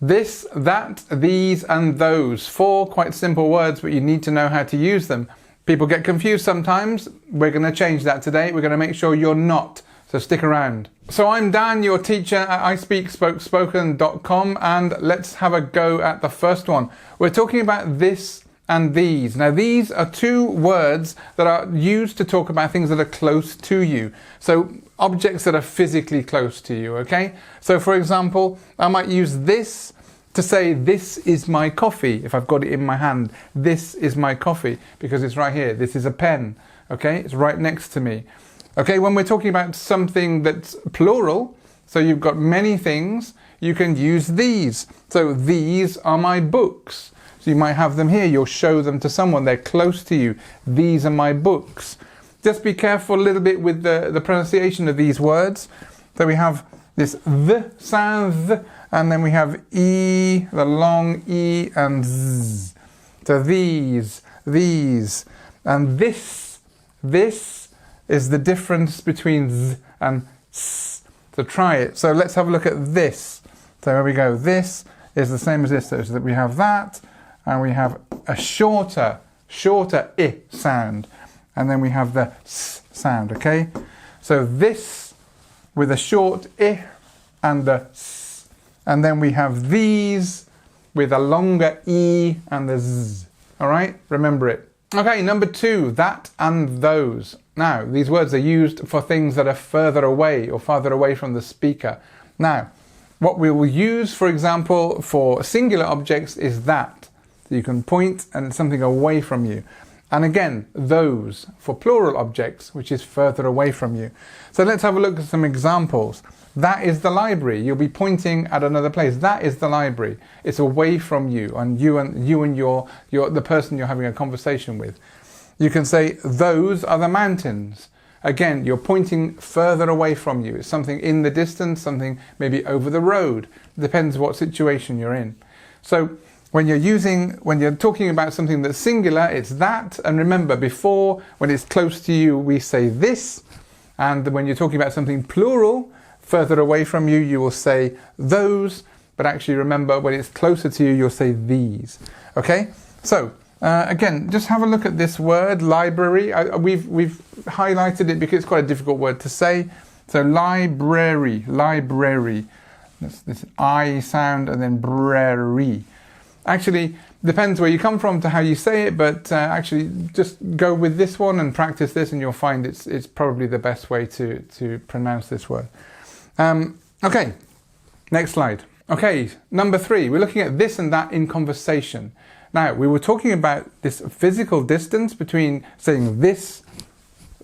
This, that, these, and those. 4 quite simple words, but you need to know how to use them. People get confused sometimes. We're going to change that today. We're going to make sure you're not. So stick around. So I'm Dan, your teacher at ISpeakSpokeSpoken.com, and let's have a go at the first one. We're talking about this and these. Now these are 2 words that are used to talk about things that are close to you. So objects that are physically close to you, okay? So for example, I might use this to say this is my coffee. If I've got it in my hand, this is my coffee because it's right here. This is a pen, okay? It's right next to me. Okay, when we're talking about something that's plural, so you've got many things, you can use these. So these are my books. So you might have them here, you'll show them to someone, they're close to you. These are my books. Just be careful a little bit with the pronunciation of these words. So we have this th sound, th, and then we have e, the long e, and z. So these, and this is the difference between z and s. So try it. So let's have a look at this. So here we go. This is the same as this. So that we have that, and we have a shorter I sound, and then we have the s sound, okay? So this with a short I and the s, and then we have these with a longer e and the z. All right, remember it. Okay, number 2, that and those. Now, these words are used for things that are further away or farther away from the speaker. Now, what we will use, for example, for singular objects is that. So you can point and something away from you. And again, those for plural objects, which is further away from you. So let's have a look at some examples. That is the library. You'll be pointing at another place. That is the library. It's away from you and the person you're having a conversation with. You can say, those are the mountains. Again, you're pointing further away from you. It's something in the distance, something maybe over the road. Depends what situation you're in. So when you're talking about something that's singular, it's that. And remember, before, when it's close to you, we say this. And when you're talking about something plural, further away from you, you will say those. But actually remember, when it's closer to you, you'll say these. Okay? So, again, just have a look at this word, library. We've highlighted it because it's quite a difficult word to say. So library. This I sound and then brary. Actually, depends where you come from to how you say it, but actually just go with this one and practice this and you'll find it's probably the best way to pronounce this word. Okay, next slide. Okay, number 3, we're looking at this and that in conversation. Now, we were talking about this physical distance between saying this,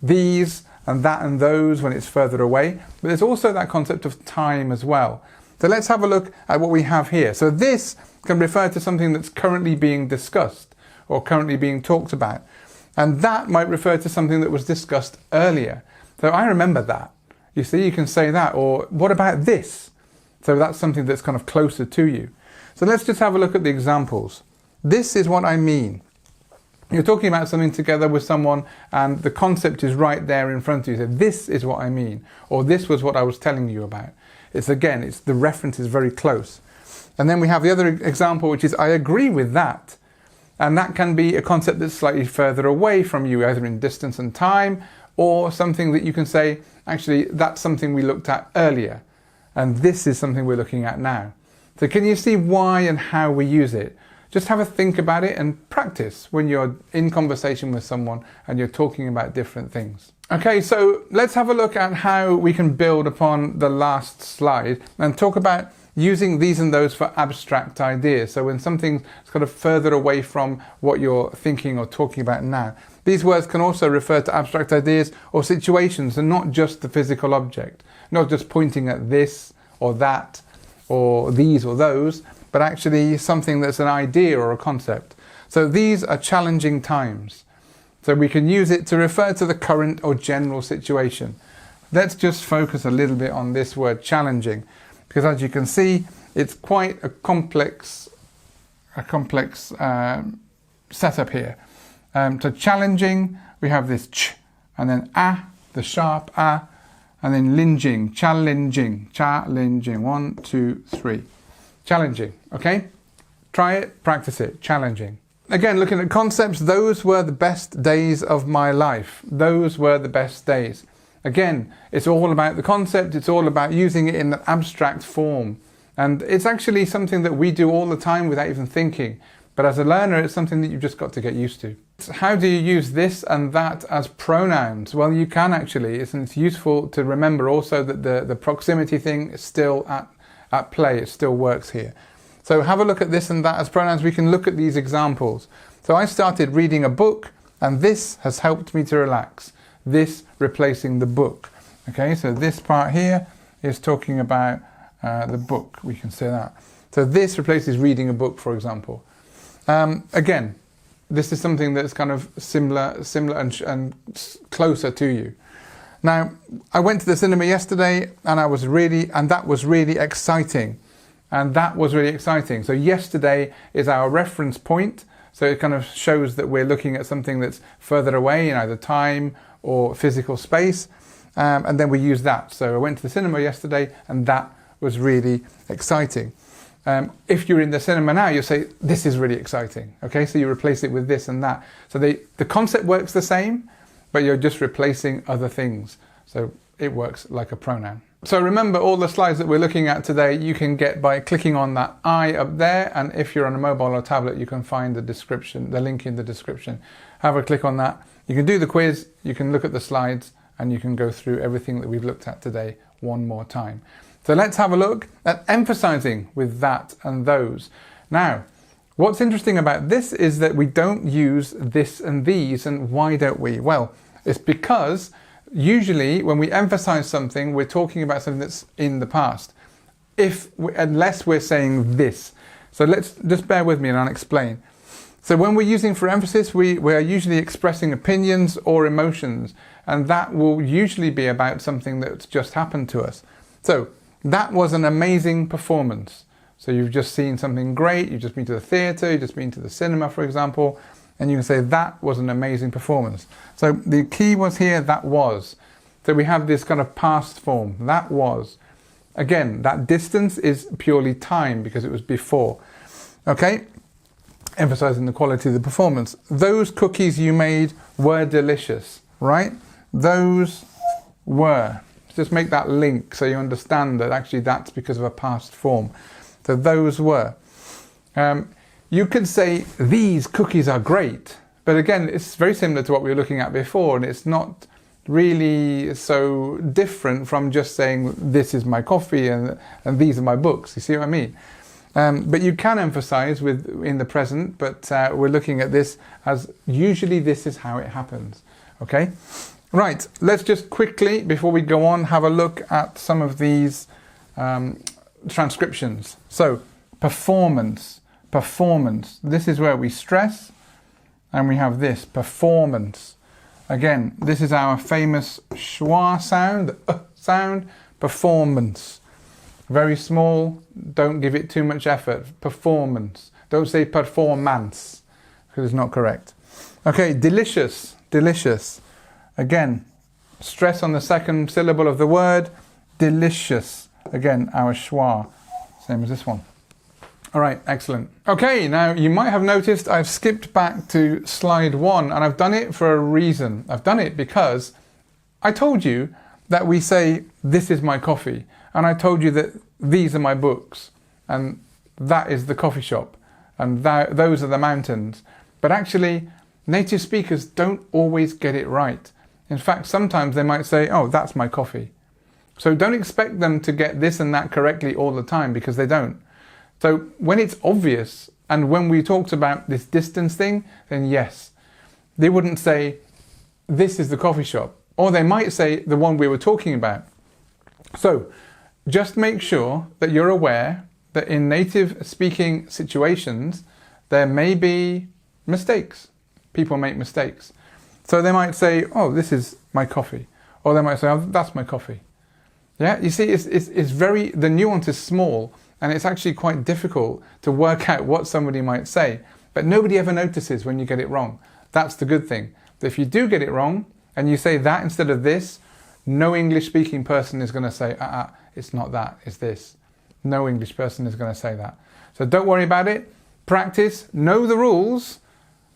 these, and that and those when it's further away, but there's also that concept of time as well. So let's have a look at what we have here. So this can refer to something that's currently being discussed or currently being talked about. And that might refer to something that was discussed earlier. So I remember that. You see, you can say that. Or what about this? So that's something that's kind of closer to you. So let's just have a look at the examples. This is what I mean. You're talking about something together with someone and the concept is right there in front of you. So this is what I mean. Or this was what I was telling you about. The reference is very close. And then we have the other example, which is I agree with that. And that can be a concept that's slightly further away from you, either in distance and time, or something that you can say, actually, that's something we looked at earlier. And this is something we're looking at now. So can you see why and how we use it? Just have a think about it and practice when you're in conversation with someone and you're talking about different things. Okay, so let's have a look at how we can build upon the last slide and talk about using these and those for abstract ideas. So when something's kind of further away from what you're thinking or talking about now. These words can also refer to abstract ideas or situations and not just the physical object. Not just pointing at this or that or these or those, but actually something that's an idea or a concept. So these are challenging times. So we can use it to refer to the current or general situation. Let's just focus a little bit on this word challenging, because as you can see, it's quite a complex setup here. So challenging, we have this ch, and then a, the sharp a, and then linging, challenging, 1, 2, 3. Challenging, okay? Try it, practice it, challenging. Again, looking at concepts, those were the best days of my life. Those were the best days. Again, it's all about the concept, it's all about using it in an abstract form. And it's actually something that we do all the time without even thinking. But as a learner, it's something that you've just got to get used to. How do you use this and that as pronouns? Well, you can actually. It's useful to remember also that the proximity thing is still at play. It still works here. So have a look at this and that as pronouns. We can look at these examples. So I started reading a book, and this has helped me to relax. This replacing the book. Okay, so this part here is talking about the book. We can say that. So this replaces reading a book, for example. Again, this is something that's kind of similar and closer to you. Now, I went to the cinema yesterday, and that was really exciting. And that was really exciting. So yesterday is our reference point. So it kind of shows that we're looking at something that's further away in either time or physical space. And then we use that. So I went to the cinema yesterday, and that was really exciting. If you're in the cinema now, you'll say, this is really exciting. Okay, so you replace it with this and that. So the concept works the same, but you're just replacing other things. So it works like a pronoun. So remember, all the slides that we're looking at today, you can get by clicking on that I up there. And if you're on a mobile or tablet, you can find the link in the description. Have a click on that. You can do the quiz, you can look at the slides, and you can go through everything that we've looked at today one more time. So let's have a look at emphasizing with that and those. Now, what's interesting about this is that we don't use this and these, and why don't we? Well, it's because usually when we emphasize something, we're talking about something that's in the past, unless we're saying this. So let's just bear with me and I'll explain. So when we're using for emphasis, we are usually expressing opinions or emotions, and that will usually be about something that's just happened to us. So that was an amazing performance. So you've just seen something great, you've just been to the theatre, you've just been to the cinema, for example, and you can say that was an amazing performance. So the key was here, that was. So we have this kind of past form, that was. Again, that distance is purely time because it was before. Okay, emphasizing the quality of the performance. Those cookies you made were delicious, right? Those were. Just make that link so you understand that actually that's because of a past form. So those were. You could say these cookies are great, but again, it's very similar to what we were looking at before, and it's not really so different from just saying this is my coffee and these are my books. You see what I mean? But you can emphasize in the present, but we're looking at this as usually this is how it happens. Okay? Right, let's just quickly, before we go on, have a look at some of these transcriptions. So, performance. This is where we stress, and we have this, performance. Again, this is our famous schwa sound, performance. Very small, don't give it too much effort. Performance. Don't say performance, because it's not correct. Okay, delicious. Again, stress on the second syllable of the word, delicious. Again, our schwa, same as this one. All right, excellent. Okay, now you might have noticed I've skipped back to slide 1, and I've done it for a reason. I've done it because I told you that we say, this is my coffee, and I told you that these are my books, and that is the coffee shop, and those are the mountains. But actually, native speakers don't always get it right. In fact, sometimes they might say, oh, that's my coffee. So don't expect them to get this and that correctly all the time, because they don't. So when it's obvious, and when we talked about this distance thing, then yes, they wouldn't say, this is the coffee shop. Or they might say the one we were talking about. So just make sure that you're aware that in native speaking situations, there may be mistakes. People make mistakes. So they might say, oh, this is my coffee. Or they might say, oh, that's my coffee. Yeah, you see, the nuance is small, and it's actually quite difficult to work out what somebody might say. But nobody ever notices when you get it wrong. That's the good thing. That if you do get it wrong, and you say that instead of this, no English speaking person is going to say, it's not that, it's this. No English person is going to say that. So don't worry about it. Practice, know the rules,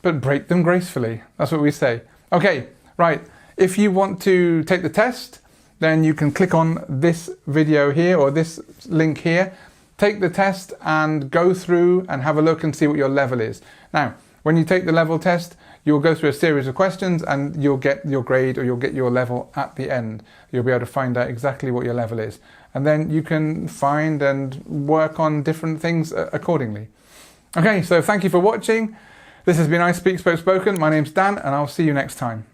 but break them gracefully. That's what we say. Okay, right. If you want to take the test, then you can click on this video here or this link here. Take the test and go through and have a look and see what your level is. Now, when you take the level test, you'll go through a series of questions and you'll get your grade or you'll get your level at the end. You'll be able to find out exactly what your level is. And then you can find and work on different things accordingly. Okay, so thank you for watching. This has been ISpeakSpokeSpoken. My name's Dan and I'll see you next time.